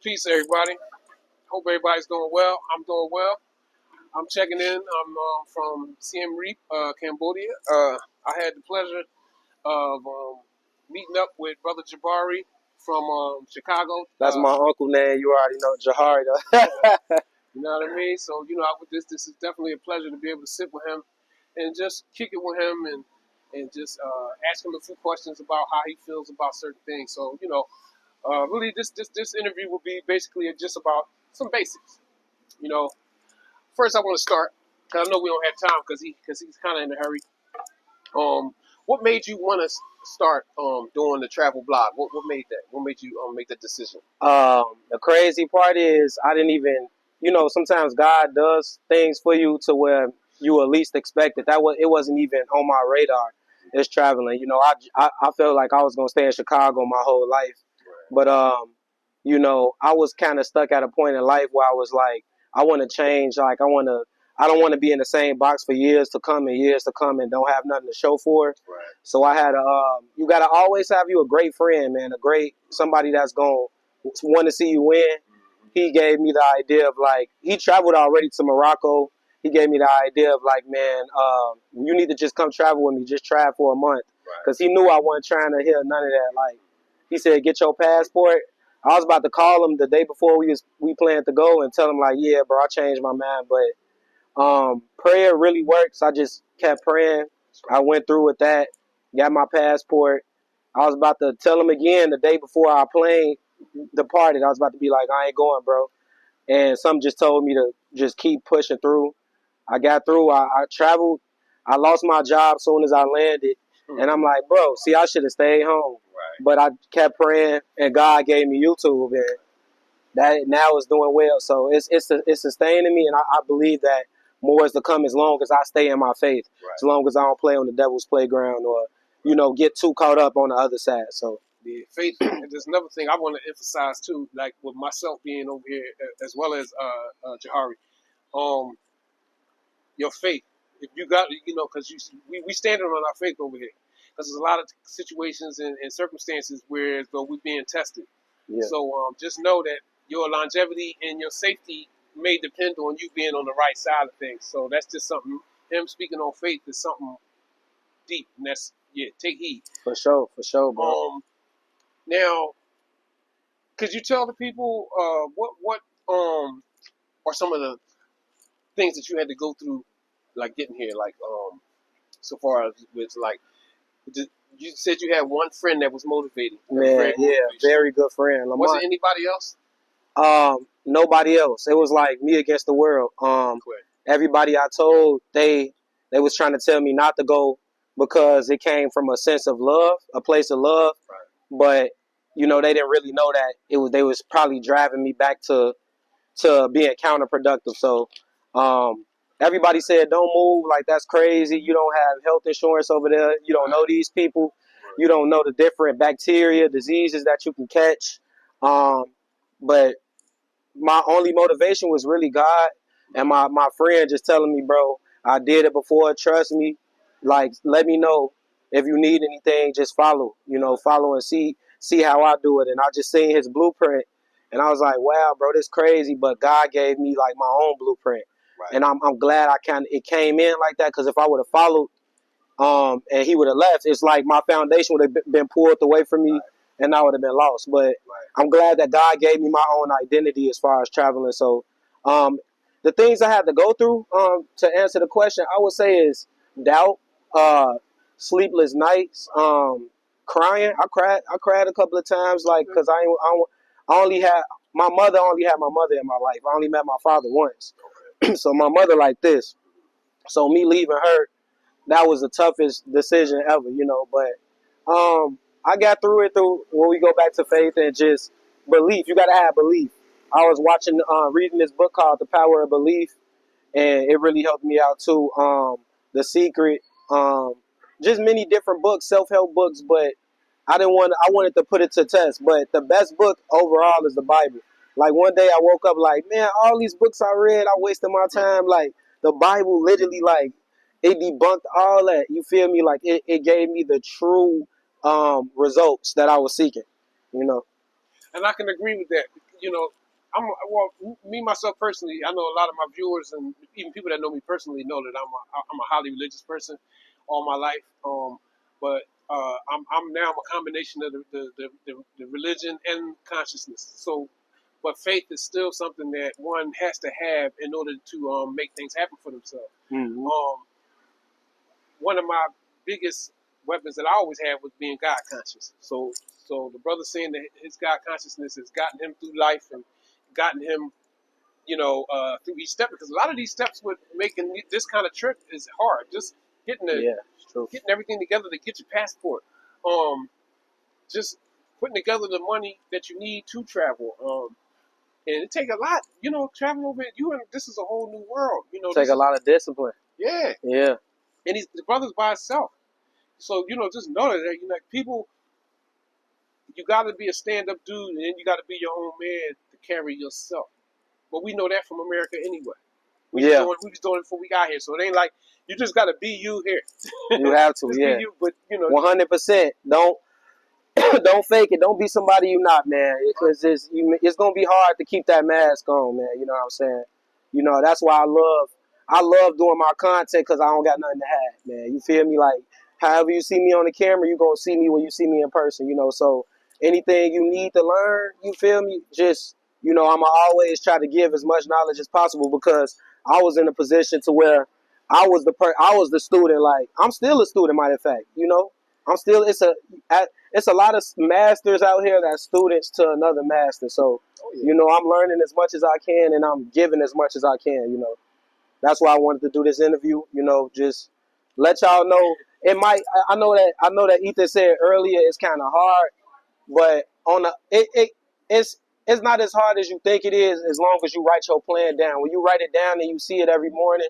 Peace, everybody. Hope everybody's doing well. I'm doing well. I'm checking in. I'm from Siem Reap, Cambodia. I had the pleasure of meeting up with Brother Jabari from Chicago. That's my uncle name. You already know Jahari though. You know what I mean? So, this is definitely a pleasure to be able to sit with him and just kick it with him and just ask him a few questions about how he feels about certain things. So, really, this interview will be basically just about some basics. You know, first I want to start because I know we don't have time because he's kind of in a hurry. What made you want to start doing the travel blog? What made that? What made you make that decision? The crazy part is I didn't even, sometimes God does things for you to where you at least expect it. It wasn't even on my radar. It's traveling. I felt like I was gonna stay in Chicago my whole life, but I was kind of stuck at a point in life where I was like, I want to change. Like I don't want to be in the same box for years to come and don't have nothing to show for it. Right. So I had you got to always have you a great friend, man, somebody that's going to want to see you win. He gave me the idea of like, he traveled already to Morocco. He gave me the idea of like, man, you need to just come travel with me. Just try it for a month. Because he knew I wasn't trying to hear none of that. Like, he said, get your passport. I was about to call him the day before we planned to go and tell him like, yeah, bro, I changed my mind. But prayer really works. I just kept praying. I went through with that, got my passport. I was about to tell him again the day before our plane departed. I was about to be like, I ain't going, bro. And something just told me to just keep pushing through. I got through. I traveled. I lost my job as soon as I landed. And I'm like, bro, see, I should have stayed home. Right. But I kept praying, and God gave me YouTube, and that now is doing well. So it's sustaining me, and I believe that more is to come as long as I stay in my faith, Right. as long as I don't play on the devil's playground or, get too caught up on the other side. So the faith, and there's another thing I want to emphasize too, like with myself being over here as well as Jahari, your faith. If you got, because we standing on our faith over here, because there's a lot of situations and circumstances where though we're being tested. yeah, So just know that your longevity and your safety may depend on you being on the right side of things. So that's just something. Him speaking on faith is something deep, and that's take heed. for sure, bro. Now, could you tell the people what are some of the things that you had to go through, like getting here, like so far as with like you said you had one friend that was motivating. Man, very good friend. Lamont. Was it anybody else? Nobody else. It was like me against the world. Everybody I told, they was trying to tell me not to go because it came from a sense of love, a place of love. Right. But they didn't really know that they was probably driving me back to being counterproductive. So everybody said, don't move, like that's crazy. You don't have health insurance over there. You don't know these people. You don't know the different bacteria, diseases that you can catch. But my only motivation was really God and my friend just telling me, bro, I did it before. Trust me. Like, let me know if you need anything. Just follow and see how I do it. And I just seen his blueprint, and I was like, wow, bro, this crazy. But God gave me like my own blueprint, Right. and I'm glad it came in like that, because if I would have followed, and he would have left, it's like my foundation would have been pulled away from me. Right. And I would have been lost. But Right. I'm glad that God gave me my own identity as far as traveling. So the things I had to go through to answer the question, I would say is doubt, sleepless nights, crying. I cried a couple of times, like, because I only had my mother in my life. I only met my father once. So my mother like this. So me leaving her, that was the toughest decision ever, But I got through it when we go back to faith and just belief. You got to have belief. I was reading this book called The Power of Belief, and it really helped me out too. The Secret, just many different books, self-help books, but I wanted to put it to test. But the best book overall is the Bible. Like, one day I woke up like, man, all these books I read, I wasted my time. Like, the Bible literally, like, it debunked all that. You feel me? Like, it gave me the true results that I was seeking, And I can agree with that. You know, me myself personally, I know a lot of my viewers and even people that know me personally know that I'm a highly religious person all my life. But I'm now a combination of the religion and consciousness. So, but faith is still something that one has to have in order to make things happen for themselves. Mm-hmm. One of my biggest weapons that I always had was being God conscious. So the brother saying that his God consciousness has gotten him through life and gotten him, through each step. Because a lot of these steps with making this kind of trip is hard. Just Yeah, it's true. getting everything together to get your passport. Just putting together the money that you need to travel. And it take a lot, traveling over this is a whole new world. Take a lot of discipline. Yeah. Yeah. And the brother's by himself. So, just know that, people, you got to be a stand-up dude, and then you got to be your own man to carry yourself. But we know that from America anyway. We was doing it before we got here. So it ain't like you just got to be you here. You have to, just yeah. Be you, but, 100%. Don't fake it. Don't be somebody you're not, man. Because it's gonna be hard to keep that mask on, man. You know what I'm saying? That's why I love doing my content because I don't got nothing to hide, man. You feel me? Like however you see me on the camera, you gonna see me when you see me in person. So anything you need to learn, you feel me? Just I'ma always try to give as much knowledge as possible because I was in a position to where I was the student. Like I'm still a student, matter of fact. I'm still it's a lot of masters out here that's students to another master. So, I'm learning as much as I can and I'm giving as much as I can. That's why I wanted to do this interview. Just let y'all know. It might. I know that Ethan said earlier it's kind of hard, but it's not as hard as you think it is as long as you write your plan down. When you write it down and you see it every morning,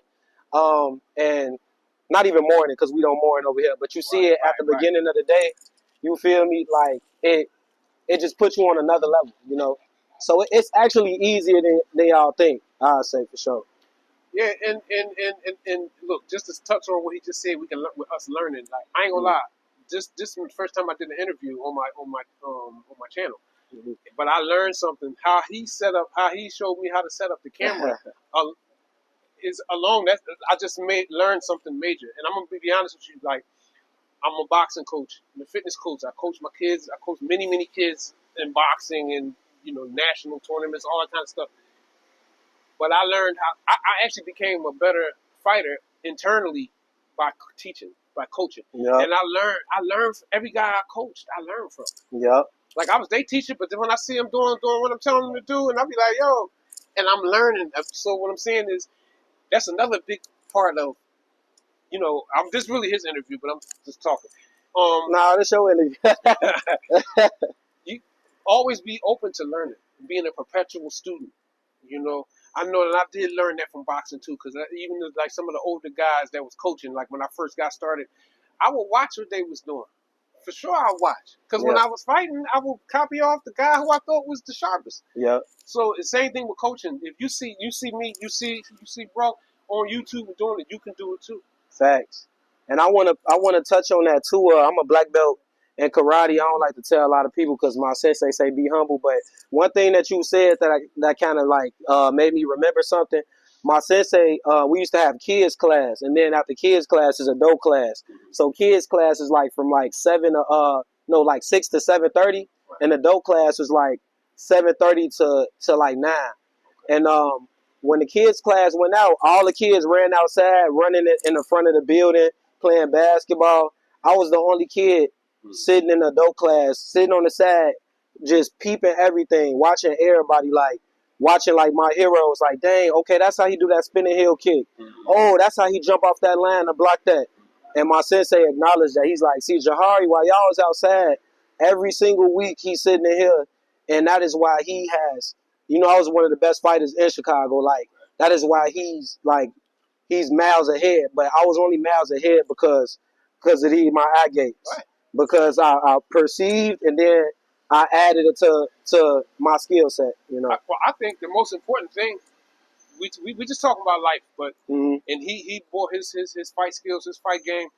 and not even morning because we don't morning over here, but you see it at the beginning of the day. You feel me? Like it just puts you on another level. So it's actually easier than y'all think. I'll say for sure. Yeah, and look, just to touch on what he just said, we can with us learning. Like I ain't gonna lie, this is the first time I did an interview on my channel, but I learned something. How he showed me how to set up the camera. Is along that I just learned something major, and I'm gonna be honest with you. Like I'm a boxing coach, I'm a fitness coach. I coach my kids. I coach many kids in boxing and national tournaments, all that kind of stuff. But I learned how I actually became a better fighter internally by teaching, by coaching. Yep. And I learned from every guy I coached. I learned from. Yep. Like I was their teacher, but then when I see them doing what I'm telling them to do, and I'll be like, yo, and I'm learning. So what I'm saying is, that's another big part of, this really his interview, but I'm just talking. Nah, this your interview. You always be open to learning, being a perpetual student. I know that I did learn that from boxing too, because even like some of the older guys that was coaching, like when I first got started, I would watch what they was doing. For sure, I watch because when I was fighting, I would copy off the guy who I thought was the sharpest. Yeah. So the same thing with coaching. If you see me, you see bro on YouTube doing it, you can do it too. Facts. And I wanna touch on that too. I'm a black belt in karate. I don't like to tell a lot of people because my sensei say be humble. But one thing that you said that kind of like made me remember something. My sensei, we used to have kids class, and then after kids class is adult class. So kids class is like from like 6 to 7:30, and adult class is like 7:30 to like 9. And when the kids class went out, all the kids ran outside, running in the front of the building, playing basketball. I was the only kid sitting in the adult class, sitting on the side, just peeping everything, watching everybody, watching my heroes. Like, dang, okay, that's how he do that spinning heel kick. Oh, that's how he jump off that line to block that. And my sensei acknowledged that. He's like, see, Jahari, while y'all was outside, every single week he's sitting in here, and that is why he has. I was one of the best fighters in Chicago. Like, that is why he's miles ahead. But I was only miles ahead because of my eye gates. Right. Because I perceived and then I added it to my skill set. Well, I think the most important thing, we just talking about life, but and he brought his fight skills, his fight game,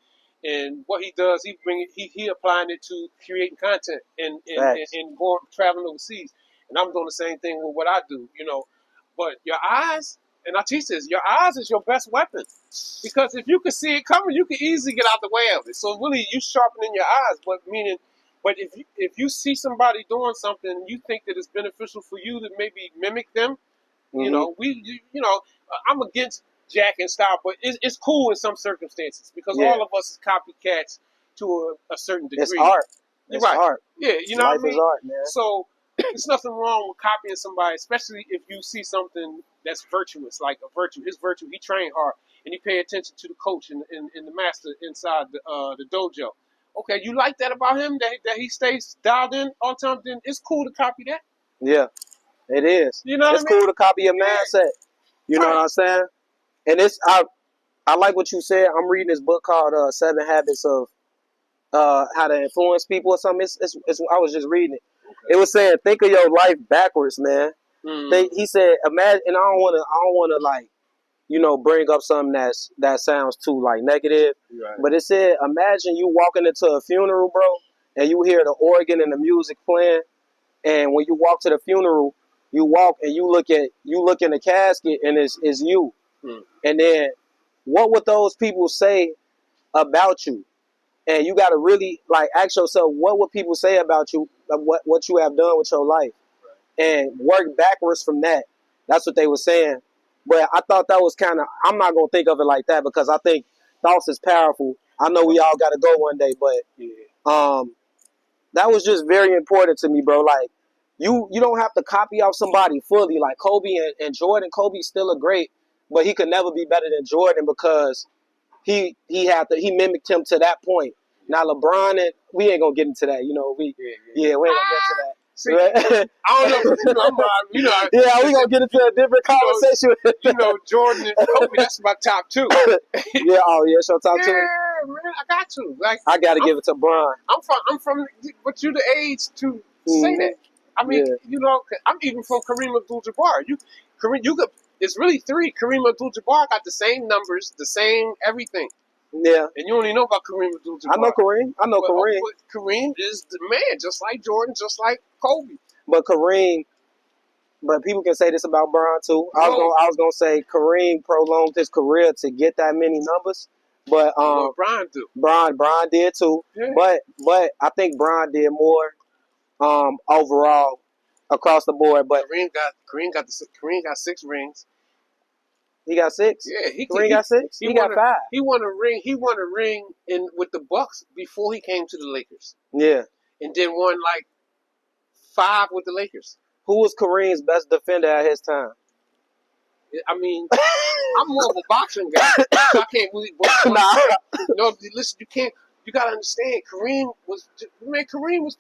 And what he does, he applying it to creating content Facts. and going traveling overseas. And I'm doing the same thing with what I do, But your eyes, and I teach this, your eyes is your best weapon. Because if you can see it coming, you can easily get out the way of it. So really, you sharpening your eyes, but if you see somebody doing something, you think that it's beneficial for you to maybe mimic them. Hmm. I'm against Jack and style, but it's cool in some circumstances because Yeah. all of us is copycats to a certain degree. It's art. You're It's right. art. Yeah, you know Life what I is mean? art, man. So there's nothing wrong with copying somebody, especially if you see something that's virtuous, like a virtue. His virtue, he trained hard, and he paid attention to the coach and the master inside the dojo. Okay, you like that about him, that he stays dialed in all the time, then it's cool to copy that. Yeah, it is. You know what It's I mean? cool to copy your Yeah. mindset. You know Right. what I'm saying? And I like what you said. I'm reading this book called Seven Habits of How to Influence People or something. I was just reading it. Okay. It was saying think of your life backwards, man. Mm. He said imagine, and I don't wanna like bring up something that sounds too like negative. Right. But it said imagine you walking into a funeral, bro, and you hear the organ and the music playing, and when you walk to the funeral, you walk and you look in the casket and it's you. Mm. And then what would those people say about you? And you got to really like ask yourself, what would people say about you, what you have done with your life, and work backwards from that. That's what they were saying. But I thought that was kind of, I'm not going to think of it like that because I think thoughts is powerful. I know we all got to go one day, but that was just very important to me, bro. Like, you don't have to copy off somebody fully. Like Kobe and Jordan. Kobe's still a great, but he could never be better than Jordan because he mimicked him to that point. Now LeBron and we ain't gonna get into that. We ain't gonna get into that. See, I don't know. Yeah, we gonna get into a different conversation. Jordan and Kobe. That's my top two. Yeah, it's your top two. Yeah, man, I got to. Like, I gotta give it to Bron. I'm from, but you the age to say that. I mean, I'm even from Kareem Abdul-Jabbar. You could. It's really three. Kareem Abdul-Jabbar got the same numbers, the same everything. Yeah. And you only know about Kareem Abdul-Jabbar. I know Kareem. Kareem. But Kareem is the man, just like Jordan, just like Kobe. But people can say this about Bron too. I was gonna say Kareem prolonged his career to get that many numbers. But Bron do. Bron did too. Yeah. But I think Bron did more overall across the board. But Kareem got 6 rings. He got 6. Yeah, Kareem got 6. He got 5. He won a ring. He won a ring with the Bucks before he came to the Lakers. Yeah, and then won like 5 with the Lakers. Who was Kareem's best defender at his time? I mean, I'm more of a boxing guy, so I can't really. No, listen, you can't. You gotta understand. Kareem was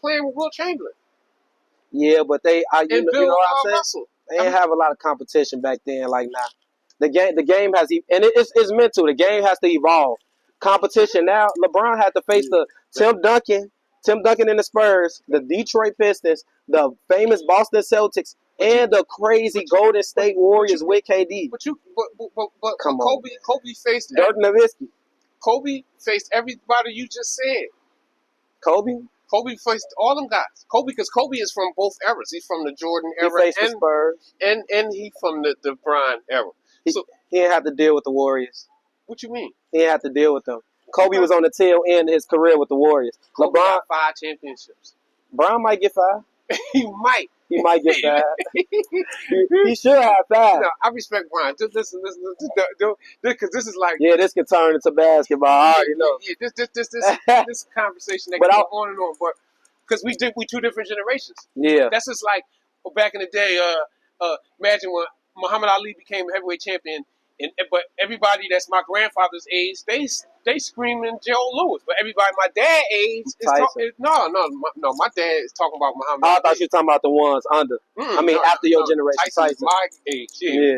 playing with Will Chamberlain. Yeah, but you know what I'm saying? Russell. They didn't have a lot of competition back then. Like now, the game has, and it's mental. The game has to evolve. Competition now. LeBron had to face the Tim Duncan in the Spurs, the Detroit Pistons, the famous Boston Celtics, and the crazy Golden State Warriors with KD. But Kobe faced Dirk Nowitzki. Kobe faced everybody you just said. Kobe faced all them guys. Because Kobe is from both eras. He's from the Jordan era he faced the Spurs. and he from the Bron era. He didn't have to deal with the Warriors. What you mean? He didn't have to deal with them. Kobe was on the tail end of his career with the Warriors. Kobe got 5 championships. Bron might get 5. He might. He might get 5. he should have 5. No, I respect Bron. Just listen, because this is like this can turn into basketball. I already know. Yeah, this conversation that can go on and on, but because we two different generations. Yeah, that's just like back in the day. Imagine when Muhammad Ali became a heavyweight champion. But everybody that's my grandfather's age, they screaming Joe Louis. But everybody my dad's age is my dad is talking about Muhammad Ali. I thought you were talking about the ones under. After your generation. Tyson's my age, yeah.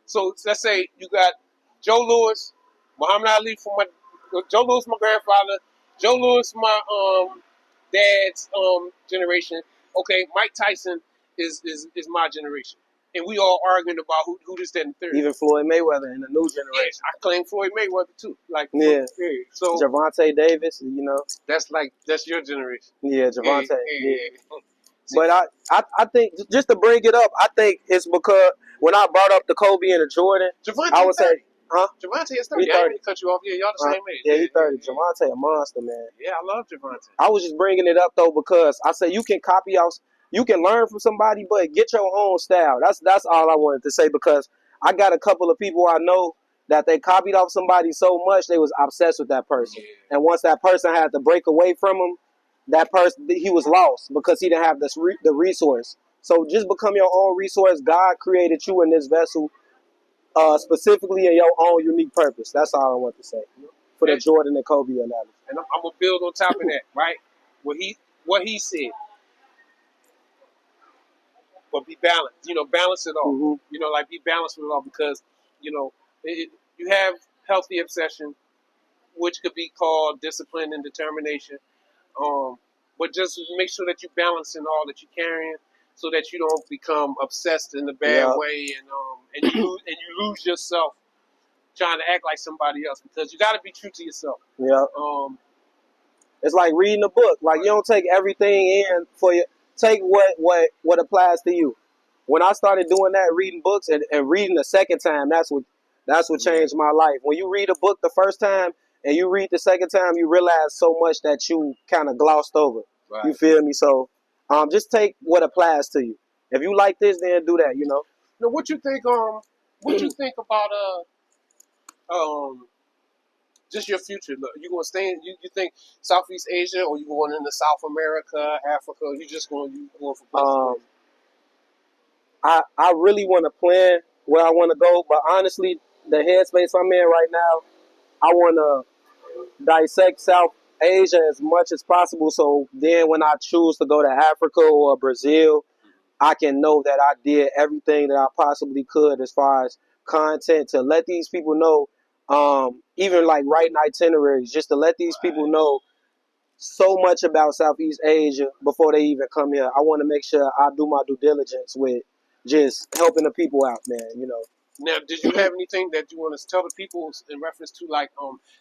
So let's say you got Joe Louis, Muhammad Ali Joe Louis, my grandfather, Joe Louis, my dad's generation. Okay, Mike Tyson is my generation. and we all arguing about who this, that, and the third. Even Floyd Mayweather in the new Yeah, generation. I claim Floyd Mayweather too. Like, Yeah. So Javante Davis, you know. that's your generation. Yeah, Javante. Yeah. See, But I think, just to bring it up, I think it's because when I brought up the Kobe and the Jordan, Javante I would say, huh? Javante is 30. He I ain't 30. mean to cut you off. Yeah, y'all the same age. Yeah, he's 30. Javante a monster, man. Yeah, I love Javante. I was just bringing it up though because I said you can copy out, you can learn from somebody, but get your own style. That's all I wanted to say, because I got a couple of people I know that they copied off somebody so much they was obsessed with that person, and once that person had to break away from him, that person, he was lost because he didn't have the resource. So just become your own resource. God created you in this vessel, specifically in your own unique purpose. That's all I want to say for the Jordan and Kobe analogy. And I'm gonna build on top of that, right? What he said, but be balanced. Balance it all. Mm-hmm. Like be balanced with it all, because you have healthy obsession, which could be called discipline and determination. But just make sure that you balance in all that you're carrying, so that you don't become obsessed in a bad way, and you lose yourself trying to act like somebody else, because you got to be true to yourself. Yeah. It's like reading a book. Like, you don't take everything in for you. Take what applies to you. When I started doing that, reading books and reading the second time, that's what changed my life. When you read a book the first time and you read the second time, you realize so much that you kind of glossed over. Right. You feel me? So just take what applies to you. If you like this, then do that, Now, what you think? What you think about just your future? You gonna stay in? You think Southeast Asia, or you going into South America, Africa? You going for places? I really want to plan where I want to go, but honestly, the headspace I'm in right now, I want to dissect South Asia as much as possible. So then, when I choose to go to Africa or Brazil, I can know that I did everything that I possibly could as far as content to let these people know. Even like writing itineraries, just to let these people know so much about Southeast Asia before they even come here. I want to make sure I do my due diligence with just helping the people out, man. Now, did you have anything that you want to tell the people in reference to, like,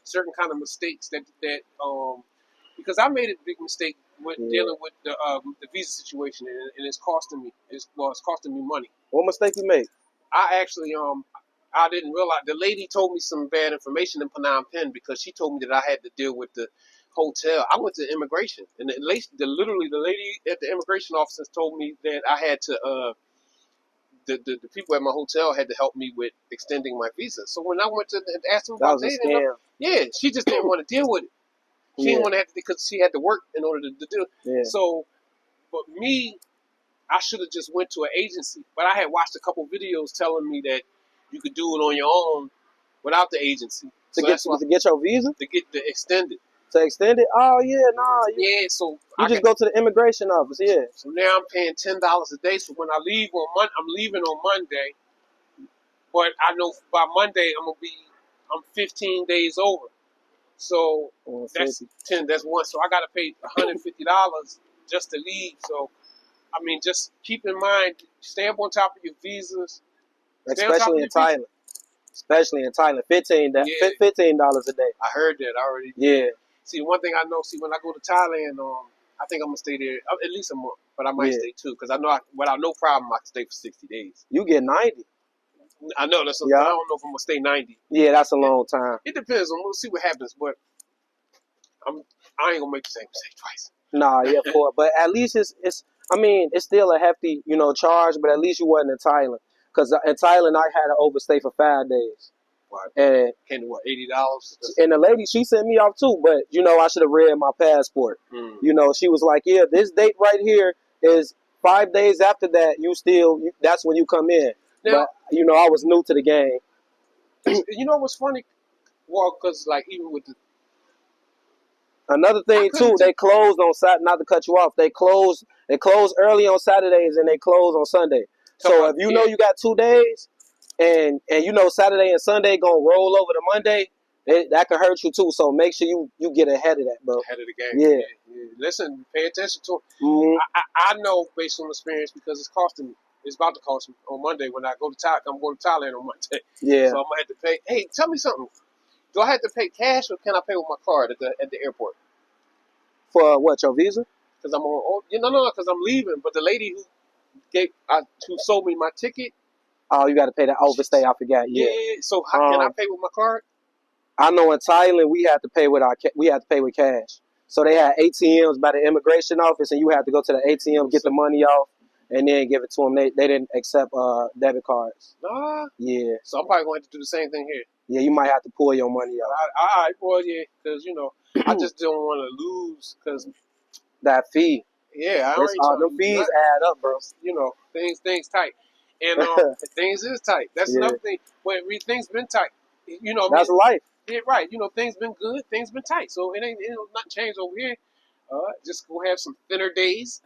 certain kind of mistakes that because I made a big mistake with dealing with the visa situation, and it's costing me. It's costing me money. What mistake you made? I actually I didn't realize, the lady told me some bad information in Phnom Penh, because she told me that I had to deal with the hotel. I went to immigration, and literally the lady at the immigration office told me that I had to the people at my hotel had to help me with extending my visa. So when I went to ask them about that, she just didn't want to deal with it. She didn't want to have to, because she had to work in order to do it. Yeah. So, but me, I should have just went to an agency. But I had watched a couple videos telling me that you could do it on your own without the agency. To get your visa? To get the extended. To extend it? Oh, yeah, nah. So you just go to the immigration office, yeah. So now I'm paying $10 a day. So when I leave I'm leaving on Monday. But I know by Monday I'm 15 days over. So that's 10. That's one. So I got to pay $150 just to leave. So I mean, just keep in mind, stay up on top of your visas, especially in Thailand. Especially in Thailand, $15 a day. I heard that already. Yeah. See, one thing I know. See, when I go to Thailand, I think I'm gonna stay there at least a month, but I might stay 2, because I know without no problem I can stay for 60 days. You get 90. I know that's. I don't know if I'm gonna stay 90. Yeah, that's a long time. It depends on. We'll see what happens, but I ain't gonna make the same mistake twice. Nah, yeah, of course. But at least it's. I mean, it's still a hefty, charge. But at least you wasn't in Thailand, because in Thailand I had to overstay for 5 days. Right. And came to what, $80? And the lady, she sent me off too, but I should have read my passport. She was like, "Yeah, this date right here is 5 days after that. That's when you come in." Now, but I was new to the game. You know what's funny? Well, because like even with another thing too, they closed on Saturday. Not to cut you off, they closed early on Saturdays and they close on Sunday. So if know you got 2 days, and Saturday and Sunday gonna roll over to Monday, that could hurt you too. So make sure you get ahead of that, bro. Ahead of the game. Yeah. Listen, pay attention to it. Mm-hmm. I know based on experience, because it's costing me. it's about to cost me on Monday when I go to Thailand. I'm going to Thailand on Monday. Yeah. So I'm gonna have to pay. Hey, tell me something. Do I have to pay cash or can I pay with my card at the airport? For what, your visa? Because I'm on. Oh, no, because I'm leaving. But the lady who sold me my ticket. Oh, you got to pay that overstay. I forgot. Yeah. Yeah. So how can I pay with my card? I know in Thailand we have to pay with cash. So they had ATMs by the immigration office, and you have to go to the ATM, get the money off, and then give it to them. They didn't accept debit cards. Nah. Yeah. So I'm probably going to have to do the same thing here. Yeah, you might have to pull your money out. All right, boy, yeah, because I just don't want to lose because that fee. Yeah, I already the fees add up, bro. Things tight, and things is tight. That's another thing. When things been tight, that's life. Yeah, right. Things been good, things been tight. So it'll not change over here. Just go have some thinner days.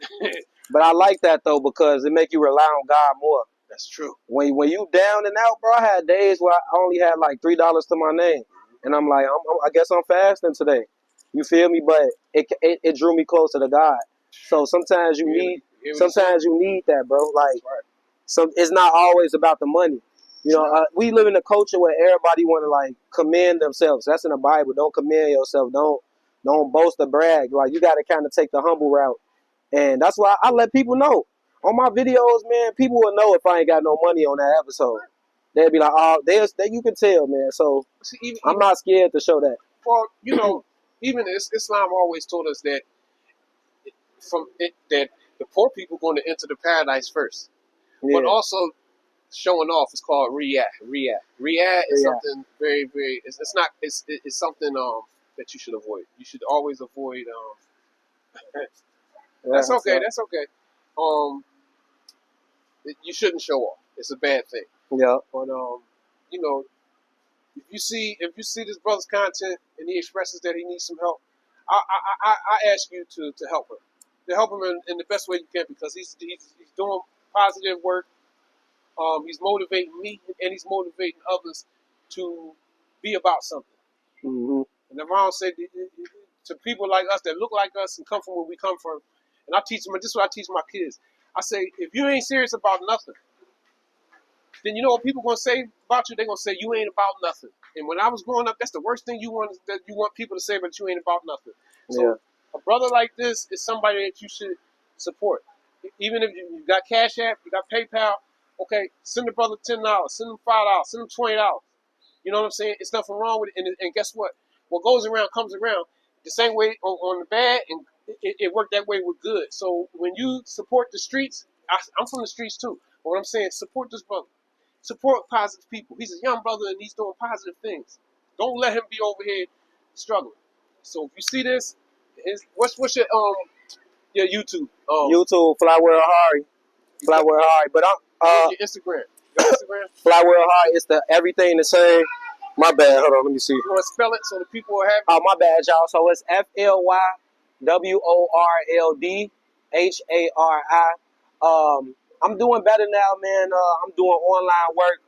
But I like that though because it make you rely on God more. That's true. When you down and out, bro, I had days where I only had like $3 to my name, and I'm like, I guess I'm fasting today. You feel me? But it drew me closer to God. So sometimes you need that, bro. Like, it's not always about the money. We live in a culture where everybody want to like commend themselves. That's in the Bible. Don't commend yourself. Don't boast or brag. Like, you got to kind of take the humble route, and that's why I let people know on my videos, man. People will know if I ain't got no money on that episode. They'll be like, oh, you can tell, man. So I'm not scared to show that. Well, even Islam always told us that that the poor people going to enter the paradise first, but also showing off is called riyah. Riyah is something very, very. It's something that you should avoid. You should always avoid. That's okay. That's okay. You shouldn't show off. It's a bad thing. Yeah. But if you see this brother's content and he expresses that he needs some help, I ask you to help him. To help him in the best way you can, because he's doing positive work. He's motivating me and he's motivating others to be about something. Mm-hmm. And the Ron said to people like us that look like us and come from where we come from, and I teach them. This is what I teach my kids. I say, if you ain't serious about nothing, then you know what people gonna say about you? They're gonna say you ain't about nothing. And when I was growing up, that's the worst thing you want people to say, but you ain't about nothing. So a brother like this is somebody that you should support. Even if you got Cash App, you got PayPal, okay, send the brother $10, send him $5, send him $20. You know what I'm saying? It's nothing wrong with it. And guess what? What goes around comes around. The same way on the bad, and it worked that way with good. So when you support the streets, I'm from the streets too. But what I'm saying, support this brother. Support positive people. He's a young brother and he's doing positive things. Don't let him be over here struggling. So if you see this, what's your YouTube? YouTube, Flyworld Hari. Flyworld Hari. But your Instagram. You got Instagram? Flyworld Hari. It's the everything the same. My bad. Hold on, let me see. You want to spell it so the people will have it? Oh, my bad, y'all. So it's FLYWORLDHARI. I'm doing better now, man. I'm doing online work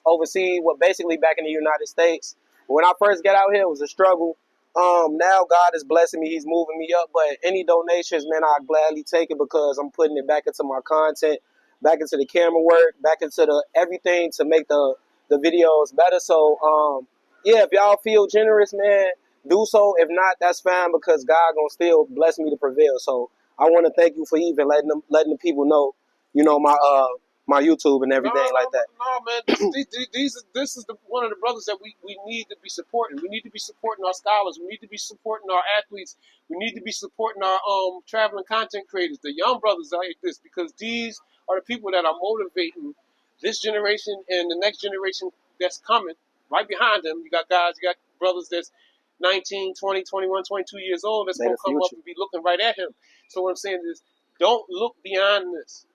overseas, basically back in the United States. When I first got out here, it was a struggle. Now God is blessing me. He's moving me up. But any donations, man, I gladly take it because I'm putting it back into my content, back into the camera work, back into the everything to make the videos better. So, if y'all feel generous, man, do so. If not, that's fine because God gonna still bless me to prevail. So I want to thank you for even letting the people know, my YouTube and everything like that. No, man, this is one of the brothers that we need to be supporting. We need to be supporting our scholars. We need to be supporting our athletes. We need to be supporting our traveling content creators, the young brothers like this, because these are the people that are motivating this generation and the next generation that's coming right behind them. You got brothers that's 19, 20, 21, 22 years old that's going to come up and be looking right at him. So what I'm saying is, don't look beyond this.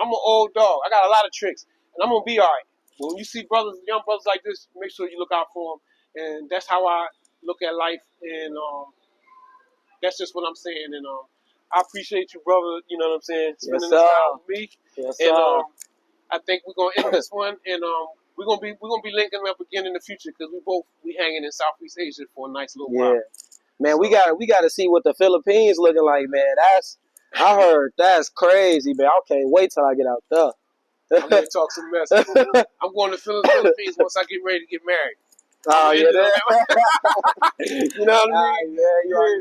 I'm an old dog. I got a lot of tricks, and I'm going to be all right. When you see young brothers like this, make sure you look out for them. And that's how I look at life, and that's just what I'm saying. And I appreciate you, brother, you know what I'm saying, spending this time with me. Yes, and I think we're going to end this one, and we're gonna be linking up again in the future because we hanging in Southeast Asia for a nice little while. Man, so we gotta see what the Philippines looking like, man. I heard that's crazy, man. I can't wait till I get out there. I'm gonna talk some mess. I'm going to Philippines once I get ready to get married. Oh, yeah, you know what I mean? Yeah, Yeah,